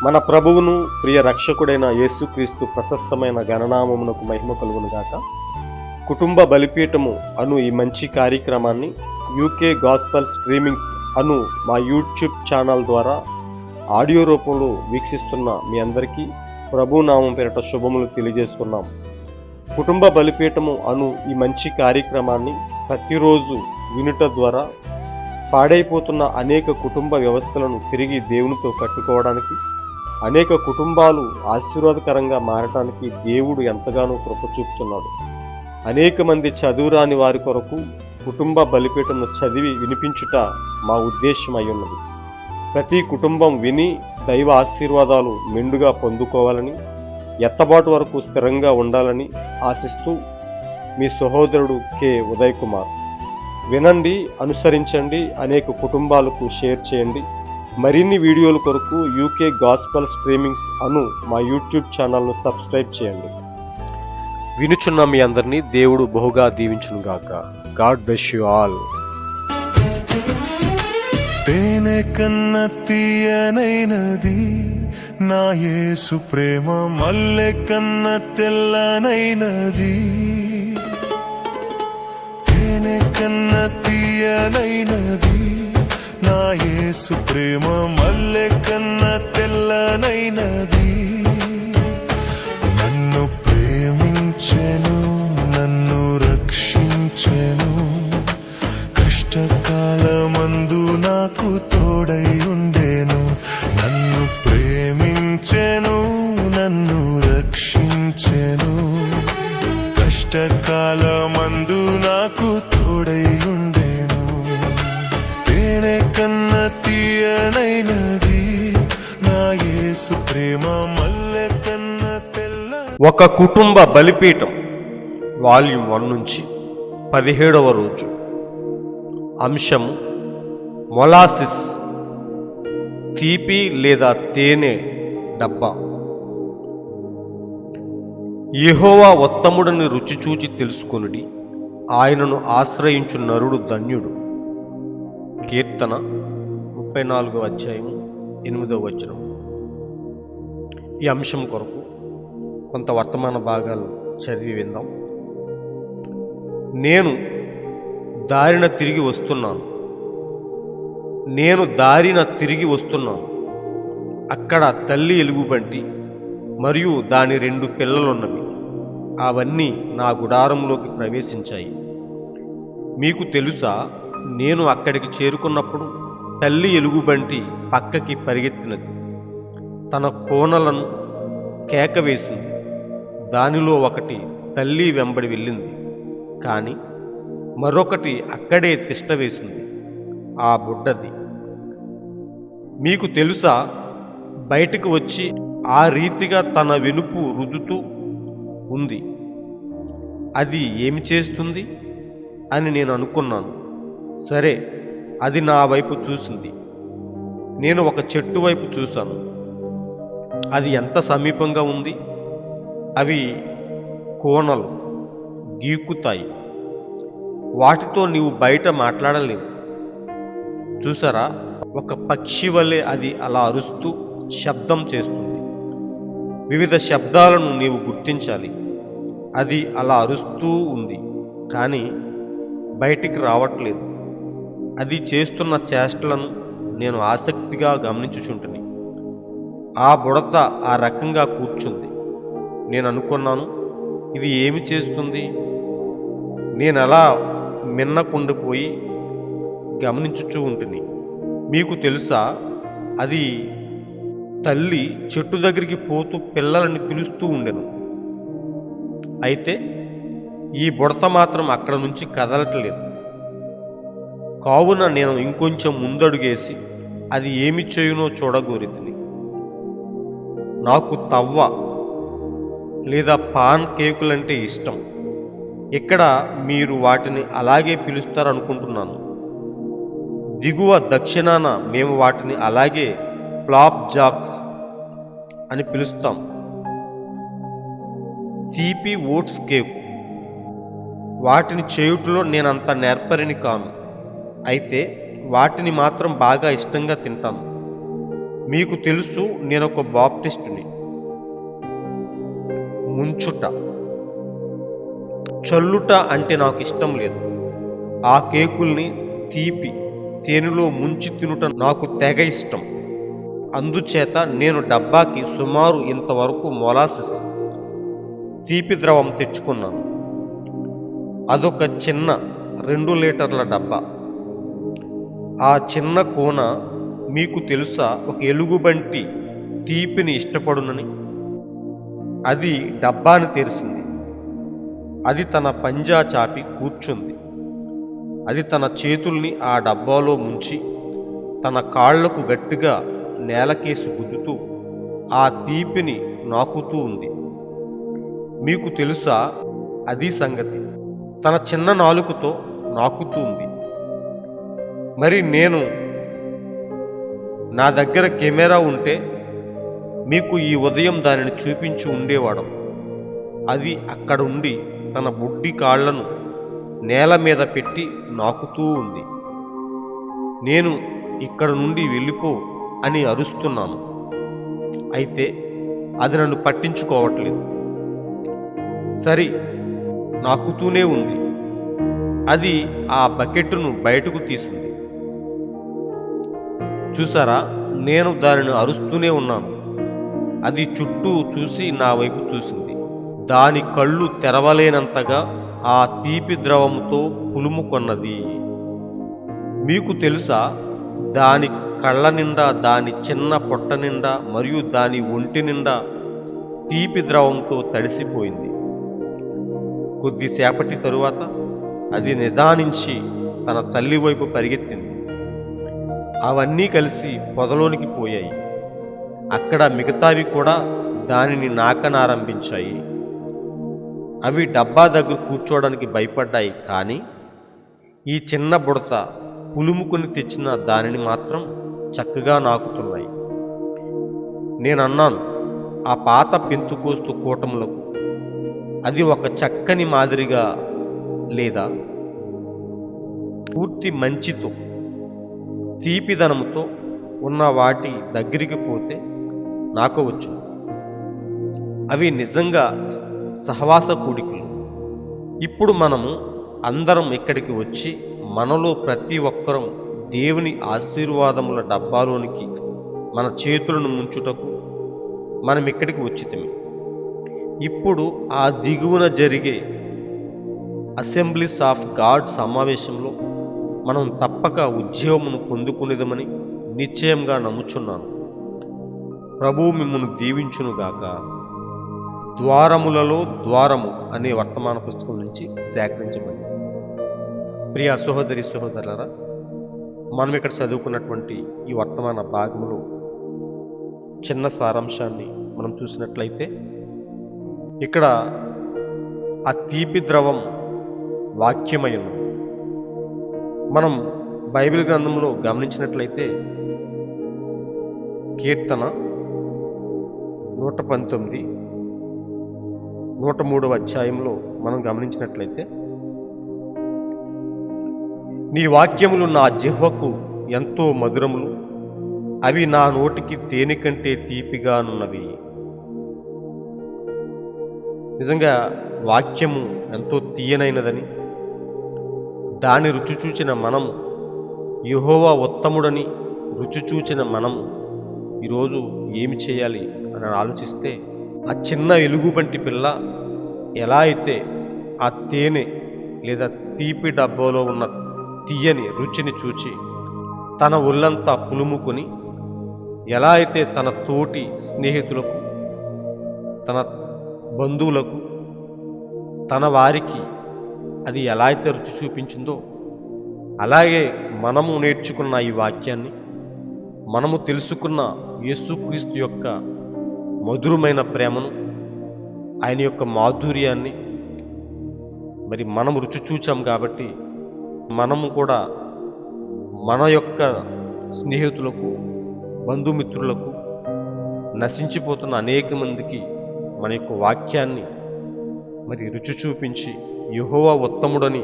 మన ప్రభువును ప్రియ రక్షకుడైన యేసుక్రీస్తు ప్రశస్తమైన గణనామమునకు మహిమ కలుగునుగాక. కుటుంబ బలిపీఠము అను ఈ మంచి కార్యక్రమాన్ని యూకే గాస్పల్ స్ట్రీమింగ్స్ అను మా యూట్యూబ్ ఛానల్ ద్వారా ఆడియో రూపంలో వీక్షిస్తున్న మీ అందరికీ ప్రభునామం పేరిట శుభములు తెలియజేస్తున్నాం. కుటుంబ బలిపీఠము అను ఈ మంచి కార్యక్రమాన్ని ప్రతిరోజు వినుట ద్వారా పాడైపోతున్న అనేక కుటుంబ వ్యవస్థలను తిరిగి దేవునితో కట్టుకోవడానికి, అనేక కుటుంబాలు ఆశీర్వాదకరంగా మారటానికి దేవుడు ఎంతగానో కృప చూపుతున్నాడు. అనేక మంది చదువురాని వారి కొరకు కుటుంబ బలిపీఠమును చదివి వినిపించుట మా ఉద్దేశం అయి ఉన్నది. ప్రతి కుటుంబం విని దైవ ఆశీర్వాదాలు మెండుగా పొందుకోవాలని, ఎత్తబాటు వరకు స్థిరంగా ఉండాలని ఆశిస్తూ మీ సహోదరుడు కె ఉదయ్ కుమార్. వినండి, అనుసరించండి, అనేక కుటుంబాలకు షేర్ చేయండి. మరిన్ని వీడియోల కొరకు యూకే గాస్పల్ స్ట్రీమింగ్స్ అను మా యూట్యూబ్ ఛానల్ను సబ్స్క్రైబ్ చేయండి. వినుచున్న మీ అందరినీ దేవుడు బహుగా దీవించునుగాక. God bless you all. తేనె కన్న తీయనైనది నా యేసు ప్రేమ, మల్లె కన్న తెల్లనైనది. తేనె కన్న తీయనైనది నా యేసు ప్రేమ, మల్లె కన్న తెల్లనైనది. నన్ను ప్రేమించెను, నన్ను రక్షించెను, కష్టకాలమందు నాకు తోడై ఉండెను. నన్ను ప్రేమించెను, నన్ను రక్షించెను, కష్టకాలమందు నాకు తోడై ఉండెను. తేనె కన్న తీయనైనది నా యేసు ప్రేమ, మల్లె కన్న తెల్ల. ఒక కుటుంబ బలిపీఠం వాల్యూమ్ 1 నుంచి 17వ రోజు. అంశము మొలాసిస్, తీపి లేదా తేనె డబ్బా. యెహోవా ఉత్తముడని రుచి చూచి తెలుసుకొనుడి, ఆయనను ఆశ్రయించు నరుడు ధన్యుడు. కీర్తన 34వ అధ్యాయం 8వ వచనం. ఈ అంశం కొరకు కొంత వర్తమాన భాగాలు చదివి విందాం. నేను దారిన తిరిగి వస్తున్నాను, నేను దారిన తిరిగి వస్తున్నాను. అక్కడ తల్లి ఎలుగుబంటి మరియు దాని 2 పిల్లలున్నవి. అవన్నీ నా గుడారంలోకి ప్రవేశించాయి. మీకు తెలుసా, నేను అక్కడికి చేరుకున్నప్పుడు తల్లి ఎలుగుబంటి పక్కకి పరిగెత్తినది, తన కోనలను కేక వేసింది. దానిలో ఒకటి తల్లి వెంబడి వెళ్ళింది, కానీ మరొకటి అక్కడే తిష్ట వేసింది. ఆ బుడ్డది. మీకు తెలుసా, బయటకు వచ్చి ఆ రీతిగా తన వెనుపు రుదుతూ ఉంది. అది ఏమి చేస్తుంది అని నేను అనుకున్నాను. సరే, అది నా వైపు చూసింది. నేను ఒక చెట్టు వైపు చూశాను. అది ఎంత సమీపంగా ఉంది. అవి కోనలు గీకుతాయి. వాటితో నీవు బయట మాట్లాడలేవు. చూసారా, ఒక పక్షి వలె అది అలా అరుస్తూ శబ్దం చేస్తుంది. వివిధ శబ్దాలను నీవు గుర్తించాలి. అది అలా అరుస్తూ ఉంది, కానీ బయటికి రావట్లేదు. అది చేస్తున్న చేష్టలను నేను ఆసక్తిగా గమనించుచుంటుని. ఆ బుడత ఆ రకంగా కూర్చుంది. నేను అనుకున్నాను, ఇది ఏమి చేస్తుంది? నేను అలా మిన్నకుండిపోయి గమనించుచూ ఉంటుని. మీకు తెలుసా, అది తల్లి చెట్టు దగ్గరికి పోతూ పిల్లలని పిలుస్తూ ఉండెను. అయితే ఈ బుడత మాత్రం అక్కడ నుంచి కదలట్లేదు. కావున నేను ఇంకొంచెం ముందడుగేసి అది ఏమి చేయునో చూడగోరితిని. నాకు తవ్వ లేదా పాన్ కేకులంటే ఇష్టం. ఇక్కడ మీరు వాటిని అలాగే పిలుస్తారనుకుంటున్నాను. దిగువ దక్షిణాన మేము వాటిని అలాగే ఫ్లాప్ జాక్స్ అని పిలుస్తాం. తీపి ఓట్స్ కేకు. వాటిని చేయుటలో నేనంత నేర్పరిని కాను, అయితే వాటిని మాత్రం బాగా ఇష్టంగా తింటాను. మీకు తెలుసు, నేనొక బాప్టిస్టుని. ముంచుట, చల్లుట అంటే నాకు ఇష్టం లేదు. ఆ కేకుల్ని తీపి తేనెలో ముంచి తినుట నాకు తెగ ఇష్టం. అందుచేత నేను డబ్బాకి సుమారు ఇంతవరకు మొలాసిస్ తీపి ద్రవం తెచ్చుకున్నాను. అదొక చిన్న 2 లీటర్ల డబ్బా. ఆ చిన్న కోన మీకు తెలుసా, ఒక ఎలుగుబంటి తీపిని ఇష్టపడునని. అది డబ్బాని తెరిచింది. అది తన పంజా చాపి కూర్చుంది. అది తన చేతుల్ని ఆ డబ్బాలో ముంచి తన కాళ్లకు గట్టిగా నేలకేసి గుద్దుతూ ఆ తీపిని నాకుతూ ఉంది. మీకు తెలుసా, అది సంగతి. తన చిన్న నాలుకతో నాకుతూ ఉంది. మరి నా దగ్గర కెమెరా ఉంటే మీకు ఈ ఉదయం దానిని చూపించి ఉండేవాడం. అది అక్కడ ఉండి తన బుడ్డి కాళ్లను నేల మీద పెట్టి నాకుతూ ఉంది. నేను ఇక్కడ నుండి వెళ్ళిపో అని అరుస్తున్నాను. అయితే అది నన్ను పట్టించుకోవట్లేదు. సరి, నాకుతూనే ఉంది. అది ఆ బకెట్ను బయటకు తీసింది. చూసారా, నేను దానిని అరుస్తూనే ఉన్నాను. అది చుట్టూ చూసి నా వైపు చూసింది. దాని కళ్ళు తెరవలేనంతగా ఆ తీపి ద్రవముతో పులుముకొన్నది. మీకు తెలుసా, దాని కళ్ళ నిండా, దాని చిన్న పొట్ట నిండా మరియు దాని ఒంటి నిండా తీపి ద్రవంతో తడిసిపోయింది. కొద్దిసేపటి తరువాత అది నిదానించి తన తల్లి వైపు పరిగెత్తింది. అవన్నీ కలిసి పొదలోనికి పోయాయి. అక్కడ మిగతావి కూడా దానిని నాకనారంభించాయి. అవి డబ్బా దగ్గర కూర్చోవడానికి భయపడ్డాయి. కానీ ఈ చిన్న బుడత పులుముకుని తెచ్చిన దానిని మాత్రం చక్కగా నాకుతున్నాయి. నేనన్నాను, ఆ పాత పెంతుకోస్తు కూటములకు అది ఒక చక్కని మాదిరిగా లేదా? పూర్తి మంచితో, తీపిదనముతో ఉన్న వాటి దగ్గరికి పోతే నాకవచ్చు. అవి నిజంగా సహవాస కూడికలు. ఇప్పుడు మనము అందరం ఇక్కడికి వచ్చి మనలో ప్రతి ఒక్కరం దేవుని ఆశీర్వాదముల డబ్బాలోనికి మన చేతులను ముంచుటకు మనం ఇక్కడికి వచ్చితిమి. ఇప్పుడు ఆ దిగువన జరిగే అసెంబ్లీస్ ఆఫ్ గాడ్ సమావేశంలో మనం తప్పక ఉద్యోగమును పొందుకునేదమని నిశ్చయంగా నమ్ముచున్నాను. ప్రభువు మిమ్మల్ని దీవించునుగాక. ద్వారములలో ద్వారము అనే వర్తమాన పుస్తకం నుంచి సేకరించబడింది. ప్రియ సహోదరి సహోదరులారా, మనం ఇక్కడ చదువుకున్నటువంటి ఈ వర్తమాన భాగములో చిన్న సారాంశాన్ని మనం చూసినట్లయితే, ఇక్కడ ఆ తీపి ద్రవం వాక్యమై ఉన్నది. మనం బైబిల్ గ్రంథంలో గమనించినట్లయితే కీర్తన 119, 103వ అధ్యాయంలో మనం గమనించినట్లయితే, నీ వాక్యములు నా జిహ్వకు ఎంతో మధురములు, అవి నా నోటికి తేనె కంటే తీపిగానున్నవి. నిజంగా వాక్యము ఎంతో తీయనైనదని, దాని రుచి చూచిన మనము, యెహోవా ఉత్తముడని రుచి చూచిన మనము ఈరోజు ఏమి చేయాలి అని ఆలోచిస్తే, ఆ చిన్న ఎలుగుబంటి పిల్ల ఎలా అయితే ఆ తేనె లేదా తీపి డబ్బాలో ఉన్న తీయని రుచిని చూచి తన ఒళ్ళంతా పులుముకొని, ఎలా అయితే తన తోటి స్నేహితులకు, తన బంధువులకు, తన వారికి అది ఎలా అయితే రుచి చూపించిందో, అలాగే మనము నేర్చుకున్న ఈ వాక్యాన్ని, మనము తెలుసుకున్న యేసుక్రీస్తు యొక్క మధురమైన ప్రేమను, ఆయన యొక్క మాధుర్యాన్ని మరి మనం రుచి చూచాం. కాబట్టి మనము కూడా మన యొక్క స్నేహితులకు, బంధుమిత్రులకు, నశించిపోతున్న అనేక మందికి మన యొక్క వాక్యాన్ని మరి రుచి చూపించి యెహోవా ఉత్తముడని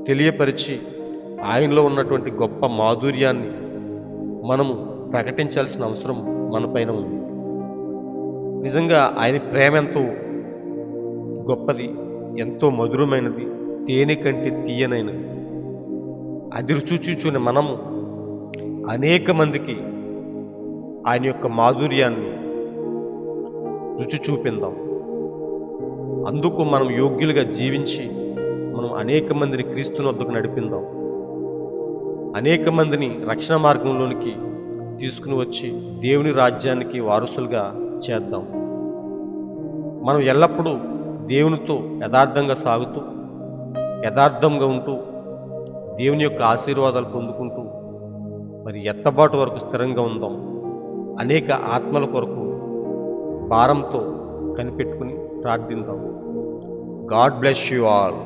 తెలియపరిచి ఆయనలో ఉన్నటువంటి గొప్ప మాధుర్యాన్ని మనము ప్రకటించాల్సిన అవసరం మన పైన ఉంది. నిజంగా ఆయన ప్రేమ ఎంతో గొప్పది, ఎంతో మధురమైనది, తేనె కంటే తీయనైనది. అది రుచి మనము అనేక మందికి ఆయన యొక్క మాధుర్యాన్ని రుచి చూపిందాం. అందుకు మనం యోగ్యులుగా జీవించి మనం అనేక మందిని క్రీస్తుని వద్దకు నడిపిందాం. అనేక మందిని రక్షణ మార్గంలోనికి తీసుకుని వచ్చి దేవుని రాజ్యానికి వారసులుగా చేద్దాం. మనం ఎల్లప్పుడూ దేవునితో యథార్థంగా సాగుతూ, యథార్థంగా ఉంటూ, దేవుని యొక్క ఆశీర్వాదాలు పొందుకుంటూ మరి ఎత్తబాటు వరకు స్థిరంగా ఉందాం. అనేక ఆత్మల కొరకు భారంతో కనిపెట్టుకుని ప్రార్థిద్దాం. God bless you all.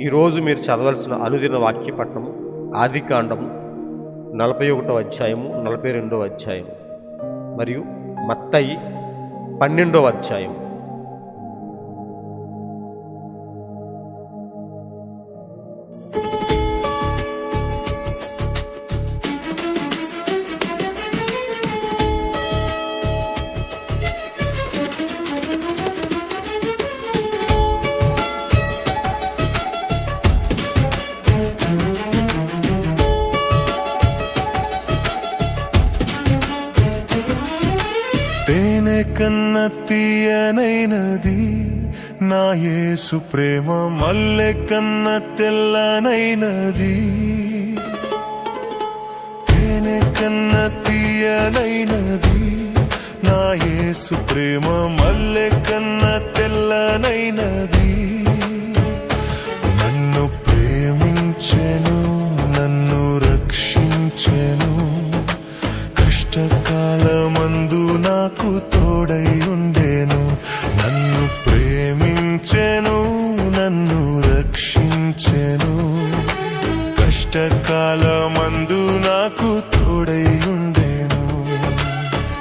ఈరోజు మీరు చదవాల్సిన అనుదిన వాక్య పట్టణము ఆదికాండము 41వ అధ్యాయము, 42వ అధ్యాయము మరియు మత్తయి 12వ అధ్యాయం. తేనె కన్న తీయనైనది నా యేసు ప్రేమ, మల్లె కన్న తెల్లనైనది. తేనె కన్న తీయనైనది నా యేసు ప్రేమ, మల్లె కన్న తెల్లనైనది. నన్ను ప్రేమించెను, నన్ను రక్షించెను, కష్టకాలమందు నాకు తోడై ఉండెను. నన్ను ప్రేమించెను, నన్ను రక్షించెను, కష్టకాలమందు నాకు తోడై ఉండెను.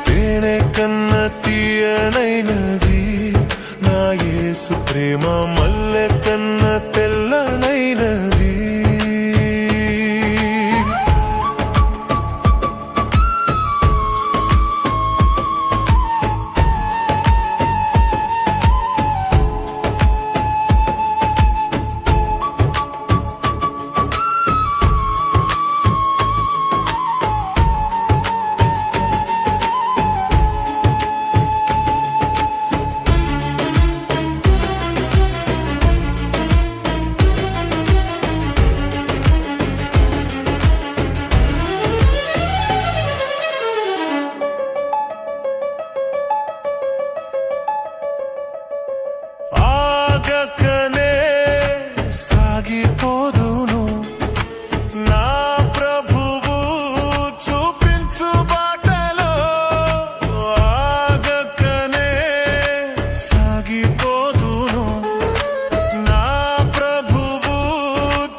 తేనె కన్న తీయనైనది నా యేసు ప్రేమ, మల్లె కన్న తెల్లనైనది. ఆగకనే సాగిపోదును నా ప్రభువు చూపించు బాటలో. ఆగకనే సాగిపోదును నా ప్రభువు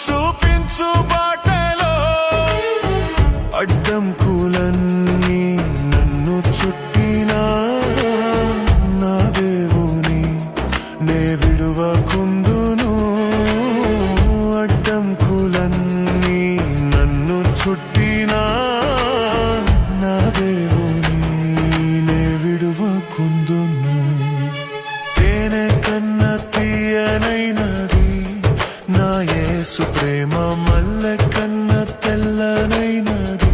చూపించు బాటలో. అడ్డంకులన్నీ నన్ను చుట్టినా నా దేవుని నే విడువకుందును. అడ్డంకులన్నీ నన్ను చుట్టినా నా దేవుని నే విడువకుందును. తేనె కన్న తీయనైనది నా యేసు ప్రేమ, మల్లె కన్న తెల్లనైనది.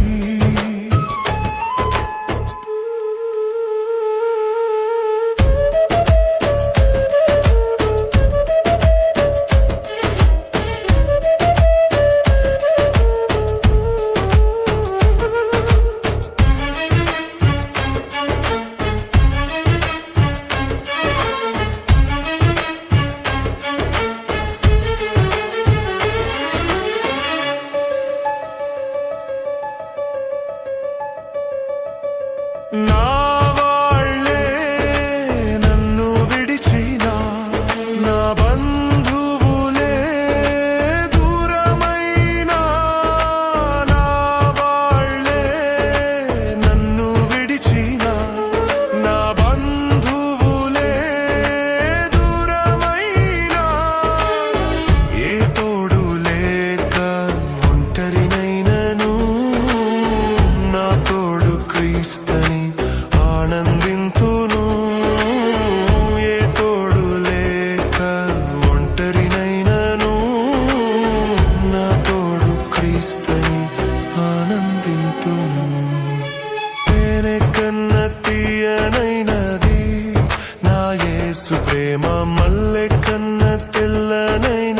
యేసు ప్రేమ మల్లె కన్న తెల్లనైన